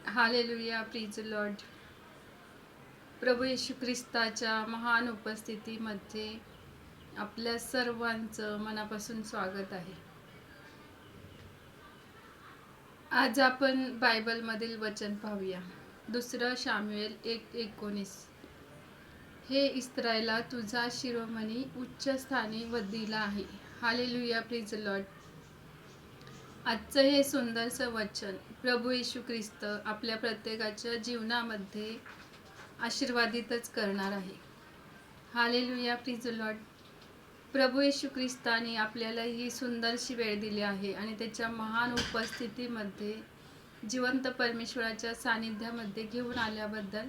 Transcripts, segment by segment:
Hallelujah, praise Lord. प्रभू येशू ख्रिस्ताच्या महान उपस्थितीमध्ये आपल्या सर्वांचं मनापासून स्वागत आहे. आज आपण बायबलमधील वचन पाहूया. 2 शामुएल 1:19. हे इस्रायला, तुझा शिरोमणी उच्च स्थानी वधिला आहे. Hallelujah, praise Lord. आजचं हे सुंदरसं वचन प्रभू येशू ख्रिस्त आपल्या प्रत्येकाच्या जीवनामध्ये आशीर्वादितच करणार आहे. Hallelujah, praise Lord. प्रभू येशू ख्रिस्ताने आपल्याला ही सुंदरशी वेळ दिली आहे आणि त्याच्या महान उपस्थितीमध्ये जिवंत परमेश्वराच्या सानिध्यामध्ये घेऊन आल्याबद्दल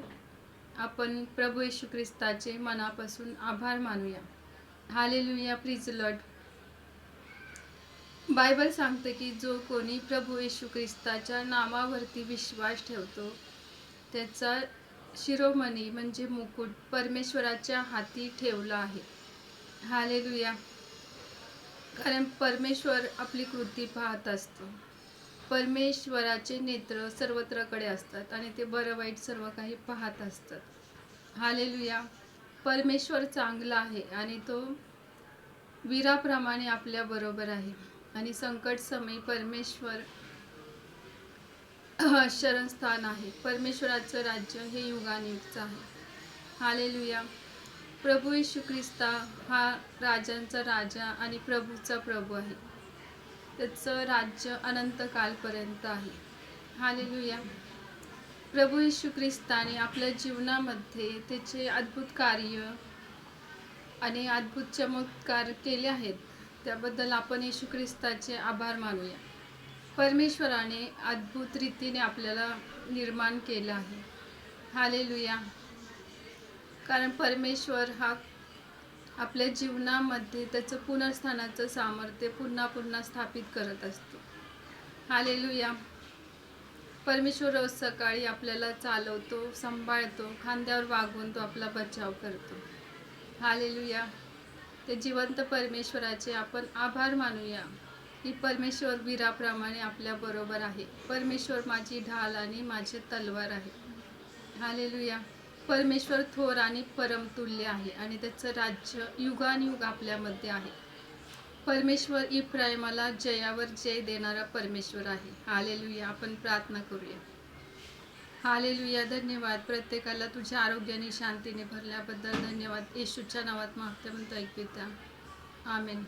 आपण प्रभू येशू ख्रिस्ताचे मनापासून आभार मानूया. Hallelujah, praise Lord. बायबल सांगते की जो कोणी प्रभू येशू ख्रिस्ताच्या नामावरती विश्वास ठेवतो त्याचा शिरोमणी म्हणजे मुकुट परमेश्वराच्या हाती ठेवला आहे. हालेलुया. कारण परमेश्वर आपली कृती पाहत असतो. परमेश्वराचे नेत्र सर्वत्रकडे असतात आणि ते बरं वाईट सर्व काही पाहत असतात. हालेलुया. परमेश्वर चांगला आहे आणि तो वीराप्रमाणे आपल्या बरोबर आहे आणि संकट समयी परमेश्वर शरणस्थान आहे. परमेश्वराचं राज्य हे युगानुयुगचं आहे. हालेलुया. प्रभू येशू ख्रिस्ता हा राजांचा राजा आणि प्रभूचा प्रभू आहे. त्याचं राज्य अनंत कालपर्यंत आहे. हालेलुया. प्रभू येशू ख्रिस्ताने आपल्या जीवनामध्ये त्याचे अद्भुत कार्य आणि अद्भुत चमत्कार केले आहेत. त्याबद्दल आपण येशू ख्रिस्ताचे आभार मानूया. परमेश्वराने अद्भुत रीतीने आपल्याला निर्माण केलं आहे. हालेलुया. कारण परमेश्वर हा आपल्या जीवनामध्ये त्याचं पुनर्स्थानाचं सामर्थ्य पुन्हा पुन्हा स्थापित करत असतो. हालेलुया. परमेश्वर रोज सकाळी आपल्याला चालवतो, सांभाळतो, खांद्यावर वागवून तो आपला बचाव करतो. हालेलुया. ते जिवंत परमेश्वराचे आपण आभार मानूया की परमेश्वर वीराप्रमाणे आपल्या बरोबर आहे. परमेश्वर माझी ढाल आणि माझे तलवार आहे. हालेलुया. परमेश्वर थोर आणि परमतुल्य आहे आणि त्याचं राज्य युगानुयुग आपल्यामध्ये आहे. परमेश्वर इफ्राईमाला जयावर जय देणारा परमेश्वर आहे. हालेलुया. आपण प्रार्थना करूया. हालेलुया. धन्यवाद. प्रत्येकाला तुझ्या आरोग्याने शांतीने भरल्याबद्दल धन्यवाद. येशूच्या नावात मागते म्हणतो, ऐकू द्या. आमेन.